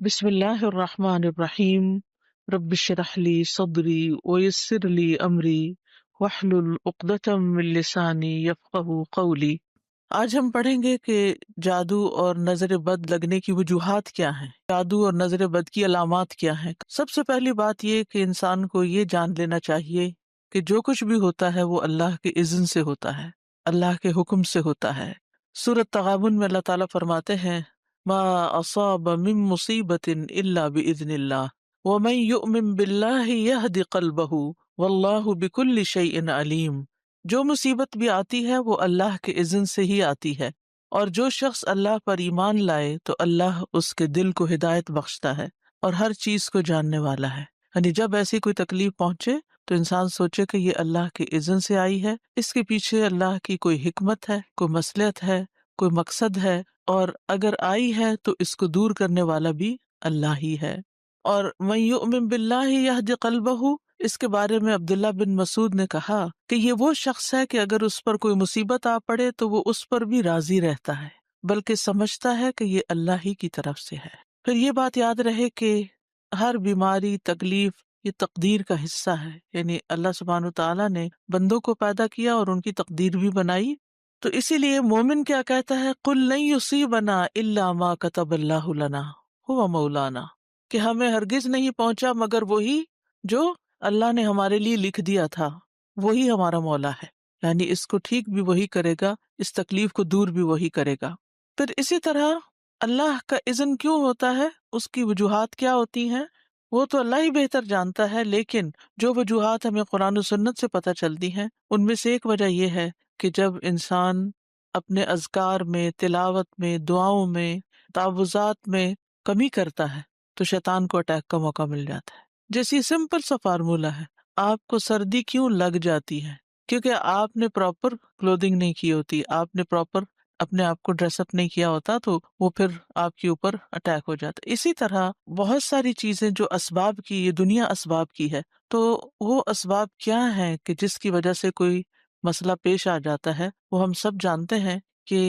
بسم اللہ الرحمن الرحیم رب اشرح لی صدری ویسر لی امری واحلل عقدۃ من لسانی یفقہوا قولی۔ آج ہم پڑھیں گے کہ جادو اور نظر بد لگنے کی وجوہات کیا ہیں، جادو اور نظر بد کی علامات کیا ہیں۔ سب سے پہلی بات یہ کہ انسان کو یہ جان لینا چاہیے کہ جو کچھ بھی ہوتا ہے وہ اللہ کے اذن سے ہوتا ہے، اللہ کے حکم سے ہوتا ہے۔ سورۃ تغابن میں اللہ تعالیٰ فرماتے ہیں ما اصاب من مصیبت الا باذن اللہ ومن یؤمن باللہ یہد قلبہ واللہ بکل شیء علیم۔ جو مصیبت بھی آتی ہے وہ اللہ کے اذن سے ہی آتی ہے، اور جو شخص اللہ پر ایمان لائے تو اللہ اس کے دل کو ہدایت بخشتا ہے اور ہر چیز کو جاننے والا ہے۔ یعنی جب ایسی کوئی تکلیف پہنچے تو انسان سوچے کہ یہ اللہ کے اذن سے آئی ہے، اس کے پیچھے اللہ کی کوئی حکمت ہے، کوئی مصلحت ہے، کوئی مقصد ہے، اور اگر آئی ہے تو اس کو دور کرنے والا بھی اللہ ہی ہے۔ اور من یؤمن باللہ یہد قلبہ، اس کے بارے میں عبداللہ بن مسعود نے کہا کہ یہ وہ شخص ہے کہ اگر اس پر کوئی مصیبت آ پڑے تو وہ اس پر بھی راضی رہتا ہے، بلکہ سمجھتا ہے کہ یہ اللہ ہی کی طرف سے ہے۔ پھر یہ بات یاد رہے کہ ہر بیماری، تکلیف یہ تقدیر کا حصہ ہے، یعنی اللہ سبحانہ تعالیٰ نے بندوں کو پیدا کیا اور ان کی تقدیر بھی بنائی۔ تو اسی لیے مومن کیا کہتا ہے، قُل لَن يُصِيبَنَا إِلَّا مَا كَتَبَ اللَّهُ لَنَا هُوَ مَوْلَانَا، کہ ہمیں ہرگز نہیں پہنچا مگر وہی جو اللہ نے ہمارے لیے لکھ دیا تھا، وہی ہمارا مولا ہے، یعنی اس کو ٹھیک بھی وہی کرے گا، اس تکلیف کو دور بھی وہی کرے گا۔ پھر اسی طرح اللہ کا اذن کیوں ہوتا ہے، اس کی وجوہات کیا ہوتی ہیں، وہ تو اللہ ہی بہتر جانتا ہے، لیکن جو وجوہات ہمیں قرآن و سنت سے پتہ چلتی ہیں ان میں سے ایک وجہ یہ ہے کہ جب انسان اپنے اذکار میں، تلاوت میں، دعاؤں میں، تعوذات میں کمی کرتا ہے تو شیطان کو اٹیک کا موقع مل جاتا ہے۔ جیسی سمپل سا فارمولہ ہے، آپ کو سردی کیوں لگ جاتی ہے؟ کیونکہ آپ نے پراپر کلودنگ نہیں کی ہوتی، آپ نے پراپر اپنے آپ کو ڈریس اپ نہیں کیا ہوتا، تو وہ پھر آپ کے اوپر اٹیک ہو جاتا ہے۔ اسی طرح بہت ساری چیزیں جو اسباب کی، یہ دنیا اسباب کی ہے، تو وہ اسباب کیا ہیں کہ جس کی وجہ سے کوئی مسئلہ پیش آ جاتا ہے، وہ ہم سب جانتے ہیں کہ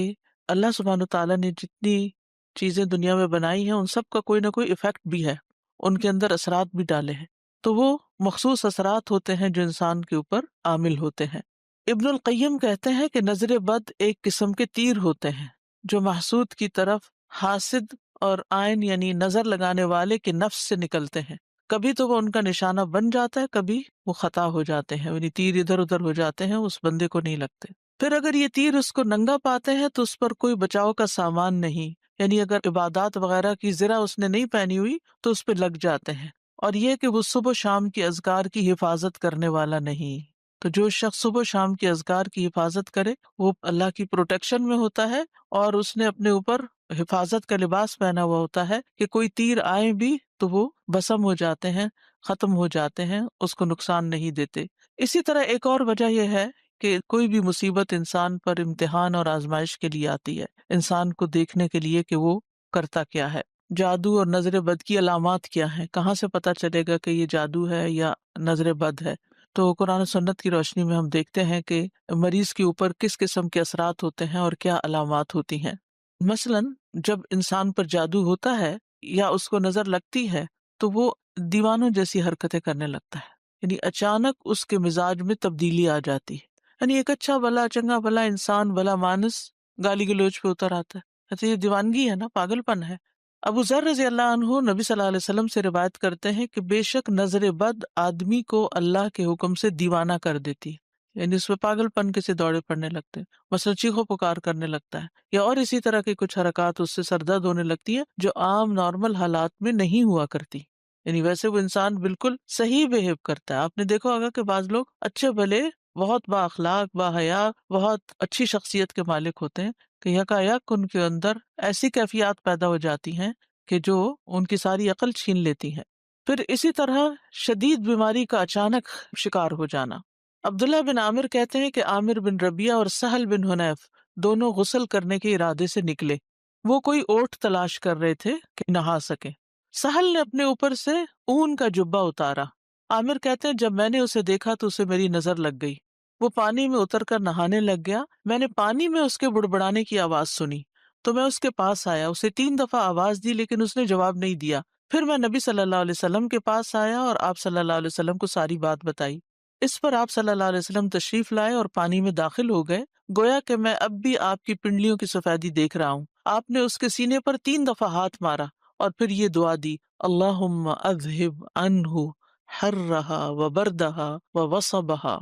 اللہ سبحانہ تعالیٰ نے جتنی چیزیں دنیا میں بنائی ہیں ان سب کا کوئی نہ کوئی ایفیکٹ بھی ہے، ان کے اندر اثرات بھی ڈالے ہیں، تو وہ مخصوص اثرات ہوتے ہیں جو انسان کے اوپر عامل ہوتے ہیں۔ ابن القیم کہتے ہیں کہ نظر بد ایک قسم کے تیر ہوتے ہیں جو محسود کی طرف حاسد اور عین یعنی نظر لگانے والے کے نفس سے نکلتے ہیں۔ کبھی تو وہ ان کا نشانہ بن جاتا ہے، کبھی وہ خطا ہو جاتے ہیں، یعنی تیر ادھر ادھر ہو جاتے ہیں، اس بندے کو نہیں لگتے۔ پھر اگر یہ تیر اس کو ننگا پاتے ہیں تو اس پر کوئی بچاؤ کا سامان نہیں، یعنی اگر عبادات وغیرہ کی زرہ اس نے نہیں پہنی ہوئی تو اس پہ لگ جاتے ہیں۔ اور یہ کہ وہ صبح و شام کی اذکار کی حفاظت کرنے والا نہیں، تو جو شخص صبح و شام کی اذکار کی حفاظت کرے وہ اللہ کی پروٹیکشن میں ہوتا ہے، اور اس نے اپنے اوپر حفاظت کا لباس پہنا ہوا ہوتا ہے کہ کوئی تیر آئے بھی تو وہ بسم ہو جاتے ہیں، ختم ہو جاتے ہیں، اس کو نقصان نہیں دیتے۔ اسی طرح ایک اور وجہ یہ ہے کہ کوئی بھی مصیبت انسان پر امتحان اور آزمائش کے لیے آتی ہے، انسان کو دیکھنے کے لیے کہ وہ کرتا کیا ہے۔ جادو اور نظر بد کی علامات کیا ہیں، کہاں سے پتہ چلے گا کہ یہ جادو ہے یا نظر بد ہے؟ تو قرآن و سنت کی روشنی میں ہم دیکھتے ہیں کہ مریض کے اوپر کس قسم کے اثرات ہوتے ہیں اور کیا علامات ہوتی ہیں۔ مثلاً جب انسان پر جادو ہوتا ہے یا اس کو نظر لگتی ہے تو وہ دیوانوں جیسی حرکتیں کرنے لگتا ہے، یعنی اچانک اس کے مزاج میں تبدیلی آ جاتی ہے، یعنی ایک اچھا بھلا چنگا بھلا انسان بھلا مانس گالی گلوچ پہ اتر آتا ہے۔ اچھا یہ دیوانگی ہے نا، پاگل پن ہے۔ ابو ذر رضی اللہ عنہ نبی صلی اللہ علیہ وسلم سے روایت کرتے ہیں کہ بے شک نظر بد آدمی کو اللہ کے حکم سے دیوانہ کر دیتی ہے، یعنی اس میں پاگل پن کے سے دوڑے پڑنے لگتے ہیں، مثلا چیخو پکار کرنے لگتا ہے، یا اور اسی طرح کی کچھ حرکات اس سے سر درد ہونے لگتی ہیں جو عام نارمل حالات میں نہیں ہوا کرتی، یعنی ویسے وہ انسان بالکل صحیح بہیو کرتا ہے۔ آپ نے دیکھا ہوگا کہ بعض لوگ اچھے بھلے، بہت با اخلاق، با حیا، بہت اچھی شخصیت کے مالک ہوتے ہیں کہ یکایک ان کے اندر ایسی کیفیات پیدا ہو جاتی ہیں کہ جو ان کی ساری عقل چھین لیتی ہیں۔ پھر اسی طرح شدید بیماری کا اچانک شکار ہو جانا۔ عبداللہ بن عامر کہتے ہیں کہ عامر بن ربیعہ اور سہل بن حنیف دونوں غسل کرنے کے ارادے سے نکلے، وہ کوئی اوٹ تلاش کر رہے تھے کہ نہا سکیں۔ سہل نے اپنے اوپر سے اون کا جبہ اتارا، عامر کہتے ہیں جب میں نے اسے دیکھا تو اسے میری نظر لگ گئی، وہ پانی میں اتر کر نہانے لگ گیا، میں نے پانی میں اس کے بڑبڑانے کی آواز سنی، تو میں اس کے پاس آیا، اسے 3 دفعہ آواز دی لیکن اس نے جواب نہیں دیا۔ پھر میں نبی صلی اللہ علیہ وسلم کے پاس آیا اور آپ صلی اللہ علیہ وسلم کو ساری بات بتائی۔ اس پر آپ صلی اللہ علیہ وسلم تشریف لائے اور پانی میں داخل ہو گئے، گویا کہ میں اب بھی آپ کی پنڈلیوں کی سفیدی دیکھ رہا ہوں۔ آپ نے اس کے سینے پر 3 دفعہ ہاتھ مارا اور پھر یہ دعا دی، اللہم اذہب عنہ حرہا وبردہا ووصبہا،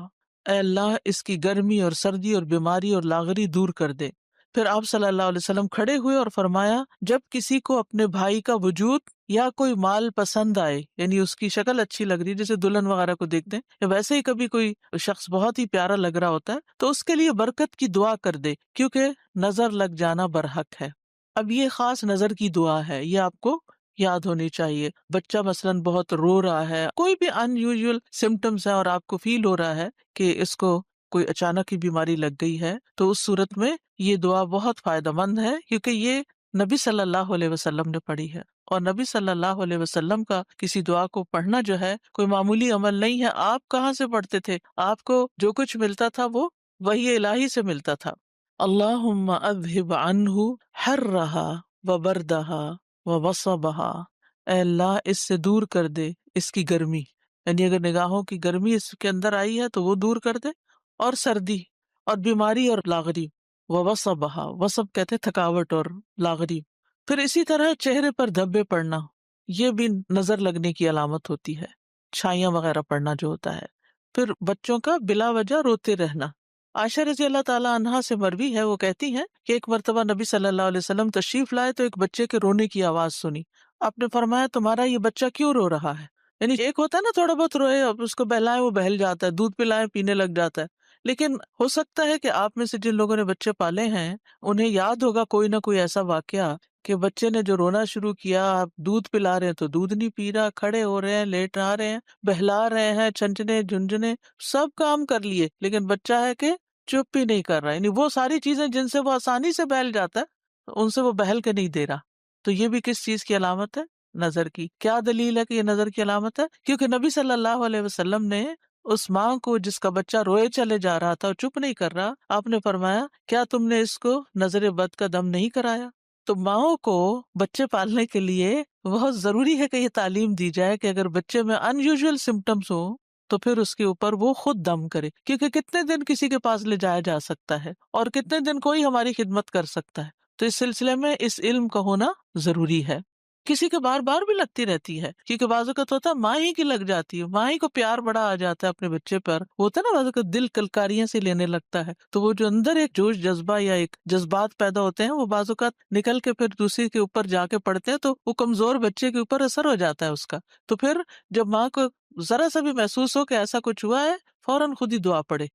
اے اللہ اس کی گرمی اور سردی اور بیماری اور لاغری دور کر دے۔ پھر آپ صلی اللہ علیہ وسلم کھڑے ہوئے اور فرمایا، جب کسی کو اپنے بھائی کا وجود یا کوئی مال پسند آئے، یعنی اس کی شکل اچھی لگ رہی ہے، جیسے دلہن وغیرہ کو دیکھتے ہیں، یا ویسے ہی کبھی کوئی شخص بہت ہی پیارا لگ رہا ہوتا ہے، تو اس کے لیے برکت کی دعا کر دے، کیونکہ نظر لگ جانا برحق ہے۔ اب یہ خاص نظر کی دعا ہے، یہ آپ کو یاد ہونی چاہیے۔ بچہ مثلاً بہت رو رہا ہے، کوئی بھی ان یوزول سمٹمس ہے اور آپ کو فیل ہو رہا ہے کہ اس کو کوئی اچانک ہی بیماری لگ گئی ہے، تو اس صورت میں یہ دعا بہت فائدہ مند ہے، کیونکہ یہ نبی صلی اللہ علیہ وسلم نے پڑھی ہے، اور نبی صلی اللہ علیہ وسلم کا کسی دعا کو پڑھنا جو ہے کوئی معمولی عمل نہیں ہے۔ آپ کہاں سے پڑھتے تھے؟ آپ کو جو کچھ ملتا تھا وہ وحی الہی سے ملتا تھا۔ اللہم اذہب عنہ حرہا وبردہا ووصبہا، اے اللہ اس سے دور کر دے اس کی گرمی، یعنی اگر نگاہوں کی گرمی اس کے اندر آئی ہے تو وہ دور کر دے، اور سردی اور بیماری اور لاغری، ووصبہا، وصب کہتے ہیں تھکاوٹ اور لاغری۔ پھر اسی طرح چہرے پر دھبے پڑنا، یہ بھی نظر لگنے کی علامت ہوتی ہے، چھائیاں وغیرہ پڑنا جو ہوتا ہے۔ پھر بچوں کا بلا وجہ روتے رہنا۔ عائشہ رضی اللہ تعالیٰ عنہا سے مروی ہے، وہ کہتی ہیں کہ ایک مرتبہ نبی صلی اللہ علیہ وسلم تشریف لائے تو ایک بچے کے رونے کی آواز سنی۔ آپ نے فرمایا، تمہارا یہ بچہ کیوں رو رہا ہے؟ یعنی ایک ہوتا ہے نا تھوڑا بہت روئے، اب اس کو بہلائیں وہ بہل جاتا ہے، دودھ پلائیں پینے لگ جاتا ہے، لیکن ہو سکتا ہے کہ آپ میں سے جن لوگوں نے بچے پالے ہیں انہیں یاد ہوگا کوئی نہ کوئی ایسا واقعہ کہ بچے نے جو رونا شروع کیا، آپ دودھ پلا رہے ہیں تو دودھ نہیں پی رہا، کھڑے ہو رہے ہیں، لیٹ آ رہے ہیں، بہلا رہے ہیں، چھنچنے جھنجھنے سب کام کر لیے، لیکن بچہ ہے کہ چپ ہی نہیں کر رہا، یعنی وہ ساری چیزیں جن سے وہ آسانی سے بہل جاتا ہے ان سے وہ بہل کے نہیں دے رہا۔ تو یہ بھی کس چیز کی علامت ہے؟ نظر کی۔ کیا دلیل ہے کہ یہ نظر کی علامت ہے؟ کیونکہ نبی صلی اللہ علیہ وسلم نے اس ماں کو جس کا بچہ روئے چلے جا رہا تھا اور چپ نہیں کر رہا، آپ نے فرمایا، کیا تم نے اس کو نظر بد کا دم نہیں کرایا؟ تو ماؤں کو بچے پالنے کے لیے بہت ضروری ہے کہ یہ تعلیم دی جائے کہ اگر بچے میں ان یوزول سمٹمس ہو تو پھر اس کے اوپر وہ خود دم کرے، کیونکہ کتنے دن کسی کے پاس لے جایا جا سکتا ہے اور کتنے دن کوئی ہماری خدمت کر سکتا ہے۔ تو اس سلسلے میں اس علم کا ہونا ضروری ہے۔ کسی کے بار بار بھی لگتی رہتی ہے، کیونکہ بعض اوقات ہوتا ہے ماں ہی کی لگ جاتی ہے، ماں ہی کو پیار بڑا آ جاتا ہے اپنے بچے پر، ہوتا ہے نا بعض اوقات دل کلکاریاں سے لینے لگتا ہے، تو وہ جو اندر ایک جوش جذبہ یا ایک جذبات پیدا ہوتے ہیں وہ بعض اوقات نکل کے پھر دوسری کے اوپر جا کے پڑتے ہیں، تو وہ کمزور بچے کے اوپر اثر ہو جاتا ہے اس کا۔ تو پھر جب ماں کو ذرا سا بھی محسوس ہو کہ ایسا کچھ ہوا ہے، فوراً خود ہی دعا پڑے۔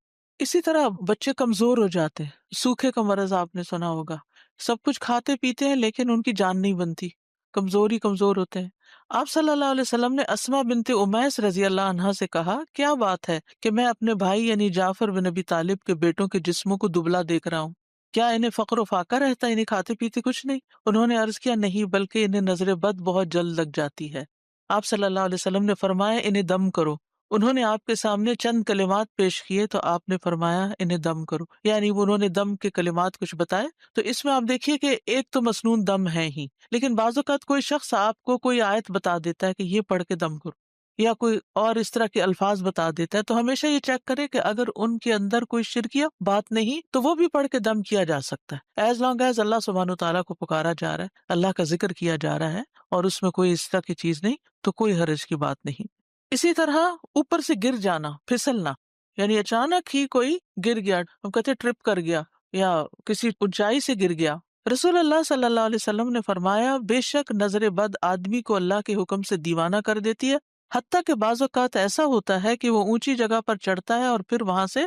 اسی طرح بچے کمزور ہو جاتے ہیں، سوکھے کا مرض آپ نے سنا ہوگا، سب کچھ کھاتے پیتے ہیں لیکن ان کی جان نہیں بنتی، کمزور ہوتے ہیں۔ آپ صلی اللہ علیہ وسلم نے اسماء بنت امیس رضی اللہ عنہا سے کہا، کیا بات ہے کہ میں اپنے بھائی یعنی جعفر بن ابی طالب کے بیٹوں کے جسموں کو دبلا دیکھ رہا ہوں، کیا انہیں فقر و فاقہ رہتا ہے، انہیں کھاتے پیتے کچھ نہیں؟ انہوں نے عرض کیا، نہیں، بلکہ انہیں نظر بد بہت جلد لگ جاتی ہے۔ آپ صلی اللہ علیہ وسلم نے فرمایا، انہیں دم کرو۔ انہوں نے آپ کے سامنے چند کلمات پیش کیے تو آپ نے فرمایا، انہیں دم کرو، یعنی انہوں نے دم کے کلمات کچھ بتائے۔ تو اس میں آپ دیکھیے کہ ایک تو مسنون دم ہے ہی، لیکن بعض اوقات کوئی شخص آپ کو کوئی آیت بتا دیتا ہے کہ یہ پڑھ کے دم کرو، یا کوئی اور اس طرح کے الفاظ بتا دیتا ہے، تو ہمیشہ یہ چیک کرے کہ اگر ان کے اندر کوئی شرکیہ بات نہیں تو وہ بھی پڑھ کے دم کیا جا سکتا ہے، ایز لانگ ایز اللہ سبحانہ تعالیٰ کو پکارا جا رہا ہے، اللہ کا ذکر کیا جا رہا ہے اور اس میں کوئی اس طرح کی چیز نہیں، تو کوئی حرج کی بات نہیں۔ اسی طرح اوپر سے گر جانا، پھسلنا، یعنی اچانک ہی کوئی گر گیا، ہم کہتے ٹرپ کر گیا یا کسی اونچائی سے گر گیا۔ رسول اللہ صلی اللہ علیہ وسلم نے فرمایا، بے شک نظر بد آدمی کو اللہ کے حکم سے دیوانہ کر دیتی ہے، حتیٰ کہ بعض اوقات ایسا ہوتا ہے کہ وہ اونچی جگہ پر چڑھتا ہے اور پھر وہاں سے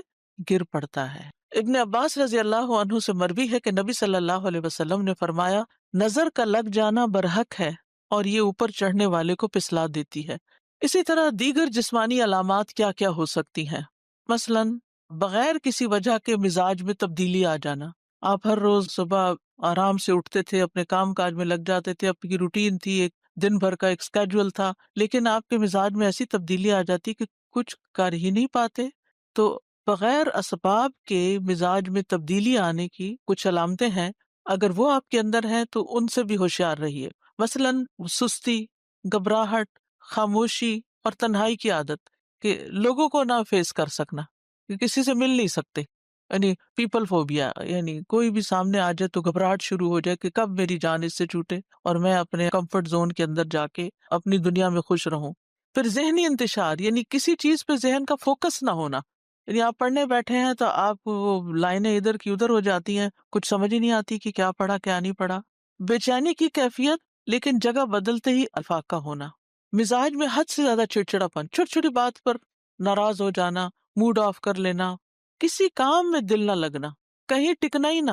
گر پڑتا ہے۔ ابن عباس رضی اللہ عنہ سے مروی ہے کہ نبی صلی اللہ علیہ وسلم نے فرمایا، نظر کا لگ جانا برحق ہے اور یہ اوپر چڑھنے والے کو پسلا دیتی ہے۔ اسی طرح دیگر جسمانی علامات کیا کیا ہو سکتی ہیں؟ مثلاً بغیر کسی وجہ کے مزاج میں تبدیلی آ جانا۔ آپ ہر روز صبح آرام سے اٹھتے تھے، اپنے کام کاج میں لگ جاتے تھے، آپ کی روٹین تھی، ایک دن بھر کا ایک اسکیڈول تھا، لیکن آپ کے مزاج میں ایسی تبدیلی آ جاتی کہ کچھ کر ہی نہیں پاتے۔ تو بغیر اسباب کے مزاج میں تبدیلی آنے کی کچھ علامتیں ہیں۔ اگر وہ آپ کے اندر ہیں تو ان سے بھی ہوشیار رہیے. مثلاً سستی، گھبراہٹ، خاموشی اور تنہائی کی عادت، کہ لوگوں کو نہ فیس کر سکنا، کہ کسی سے مل نہیں سکتے، یعنی پیپل فوبیا، یعنی کوئی بھی سامنے آ جائے تو گھبراہٹ شروع ہو جائے کہ کب میری جان اس سے چھوٹے اور میں اپنے کمفرٹ زون کے اندر جا کے اپنی دنیا میں خوش رہوں. پھر ذہنی انتشار، یعنی کسی چیز پہ ذہن کا فوکس نہ ہونا، یعنی آپ پڑھنے بیٹھے ہیں تو آپ وہ لائنیں ادھر کی ادھر ہو جاتی ہیں، کچھ سمجھ ہی نہیں آتی کہ کیا پڑھا کیا نہیں پڑھا. بے چینی کی کیفیت لیکن جگہ بدلتے ہی افاقہ ہونا. مزاج میں حد سے زیادہ چڑچڑاپن، چھوٹی چھوٹی بات پر ناراض ہو جانا، موڈ آف کر لینا، کسی کام میں دل نہ لگنا، کہیں ٹکنا ہی نہ،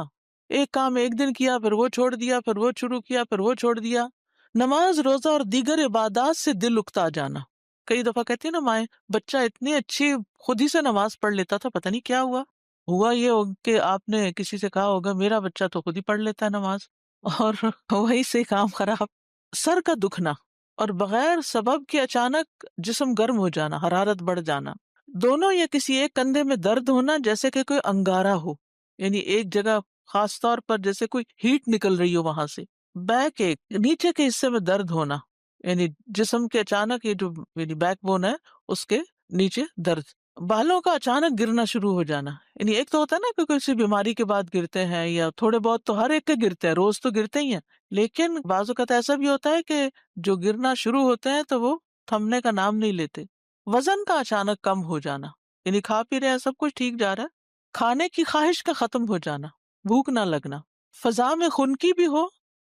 ایک کام ایک دن کیا پھر وہ چھوڑ دیا، پھر وہ شروع کیا پھر وہ چھوڑ دیا. نماز روزہ اور دیگر عبادات سے دل اکتا جانا. کئی دفعہ کہتی ہیں نا مائیں، بچہ اتنی اچھی خود ہی سے نماز پڑھ لیتا تھا، پتہ نہیں کیا ہوا یہ کہ آپ نے کسی سے کہا ہوگا میرا بچہ تو خود ہی پڑھ لیتا ہے نماز، اور وہی سے کام خراب. سر کا دکھنا اور بغیر سبب کے اچانک جسم گرم ہو جانا، حرارت بڑھ جانا. دونوں یا کسی ایک کندھے میں درد ہونا جیسے کہ کوئی انگارہ ہو، یعنی ایک جگہ خاص طور پر جیسے کوئی ہیٹ نکل رہی ہو وہاں سے. بیک ایک، نیچے کے حصے میں درد ہونا، یعنی جسم کے اچانک یہ جو یعنی بیک بون ہے اس کے نیچے درد. بالوں کا اچانک گرنا شروع ہو جانا، یعنی ایک تو ہوتا ہے نا کہ کسی بیماری کے بعد گرتے ہیں، یا تھوڑے بہت تو ہر ایک کے گرتے ہیں، روز تو گرتے ہی ہیں، لیکن بعض اوقات ایسا بھی ہوتا ہے کہ جو گرنا شروع ہوتے ہیں تو وہ تھمنے کا نام نہیں لیتے. وزن کا اچانک کم ہو جانا، یعنی کھا پی رہے ہیں سب کچھ ٹھیک جا رہا ہے، کھانے کی خواہش کا ختم ہو جانا، بھوک نہ لگنا. فضا میں خنکی بھی ہو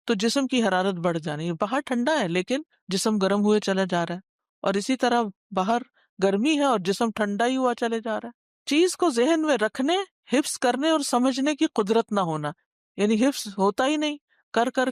تو جسم کی حرارت بڑھ جانی، باہر ٹھنڈا ہے لیکن جسم گرم ہوئے چلا جا رہا ہے، اور اسی طرح باہر گرمی ہے اور جسم ٹھنڈا ہی ہوا چلے جا رہا ہے. چیز کو ذہن میں رکھنے، حفظ کرنے اور سمجھنے کی قدرت نہ ہونا، یعنی حفظ ہوتا ہی نہیں، کر کر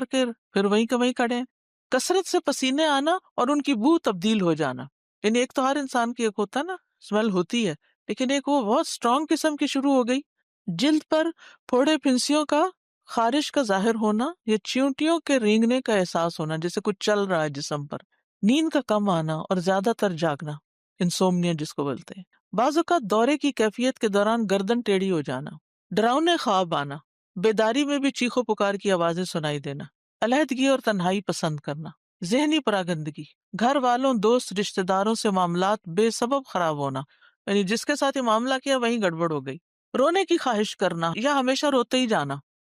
کے پھر وہیں کا وہیں کھڑے ہیں. کثرت سے پسینے آنا اور ان کی بو تبدیل ہو جانا، یعنی ایک تو ہر انسان کی ایک ہوتا ہے نا اسمیل ہوتی ہے، لیکن ایک وہ بہت اسٹرانگ قسم کی شروع ہو گئی. جلد پر پھوڑے پھنسیوں کا، خارش کا ظاہر ہونا یا چیونٹیوں کے رینگنے کا احساس ہونا جیسے کچھ چل رہا ہے جسم پر. نیند کا کم آنا اور زیادہ تر جاگنا، انسومنیا جس کو بولتے ہیں. بعض اوقات دورے کی کیفیت کے دوران گردن ٹیڑھی ہو جانا، ڈراؤنے خواب آنا، بیداری میں بھی چیخو پکار کی آوازیں سنائی دینا، علیحدگی اور تنہائی پسند کرنا. ذہنی پراگندگی، گھر والوں، دوست، رشتہ داروں سے معاملات بے سبب خراب ہونا، یعنی جس کے ساتھ یہ معاملہ کیا وہیں گڑبڑ ہو گئی. رونے کی خواہش کرنا یا ہمیشہ روتے ہی جانا،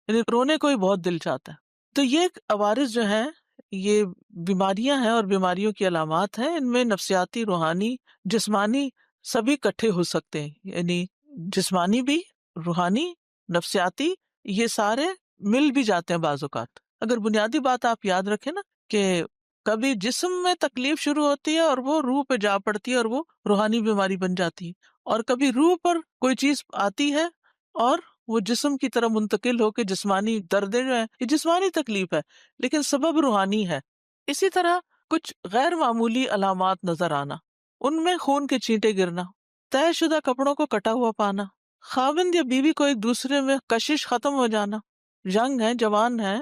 یعنی رونے کو ہی بہت دل چاہتا ہے. تو یہ عوارض جو ہیں یہ بیماریاں ہیں اور بیماریوں کی علامات ہیں. ان میں نفسیاتی، روحانی، جسمانی سبھی اکٹھے ہو سکتے ہیں، یعنی جسمانی بھی، روحانی، نفسیاتی، یہ سارے مل بھی جاتے ہیں بعض اوقات. اگر بنیادی بات آپ یاد رکھیں نا کہ کبھی جسم میں تکلیف شروع ہوتی ہے اور وہ روح پہ جا پڑتی ہے اور وہ روحانی بیماری بن جاتی ہے، اور کبھی روح پر کوئی چیز آتی ہے اور وہ جسم کی طرح منتقل ہو کے جسمانی دردیں جو ہیں یہ جسمانی تکلیف ہے لیکن سبب روحانی ہے. اسی طرح کچھ غیر معمولی علامات نظر آنا، ان میں خون کے چینٹے گرنا، طے شدہ کپڑوں کو کٹا ہوا پانا، خاوند یا بیوی کو ایک دوسرے میں کشش ختم ہو جانا. ینگ ہے، جوان ہے،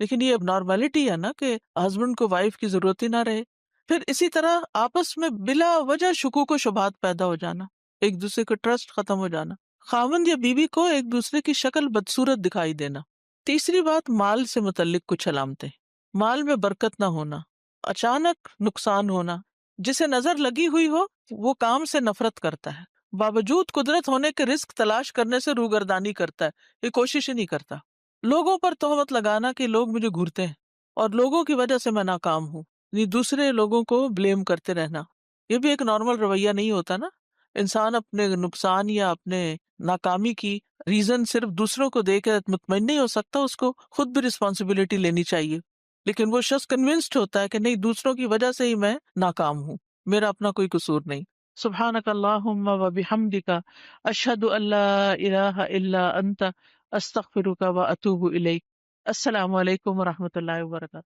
لیکن یہ اب نارملٹی ہے نا کہ ہسبینڈ کو وائف کی ضرورت ہی نہ رہے. پھر اسی طرح آپس میں بلا وجہ شکوک و شبہات پیدا ہو جانا، ایک دوسرے کا ٹرسٹ ختم ہو جانا، خاوند یا بیوی کو ایک دوسرے کی شکل بدصورت دکھائی دینا. تیسری بات، مال سے متعلق کچھ علامتیں، مال میں برکت نہ ہونا، اچانک نقصان ہونا، جسے نظر لگی ہوئی ہو وہ کام سے نفرت کرتا ہے، باوجود قدرت ہونے کے رزق تلاش کرنے سے روگردانی کرتا ہے، یہ کوشش ہی نہیں کرتا. لوگوں پر تہمت لگانا کہ لوگ مجھے گھورتے ہیں اور لوگوں کی وجہ سے میں ناکام ہوں، یعنی دوسرے لوگوں کو بلیم کرتے رہنا، یہ بھی ایک نارمل رویہ نہیں ہوتا نا. انسان اپنے نقصان یا اپنے ناکامی کی ریزن صرف دوسروں کو دے کے مطمئن نہیں ہو سکتا، اس کو خود بھی رسپانسبلٹی لینی چاہیے. لیکن وہ شخص کنونسڈ ہوتا ہے کہ نہیں، دوسروں کی وجہ سے ہی میں ناکام ہوں، میرا اپنا کوئی قصور نہیں. سبحانک اللہم و بحمدک، اشہد ان لا الہ الا انت، استغفرک و اتوب الیک. السلام علیکم و رحمۃ اللہ وبرکاتہ.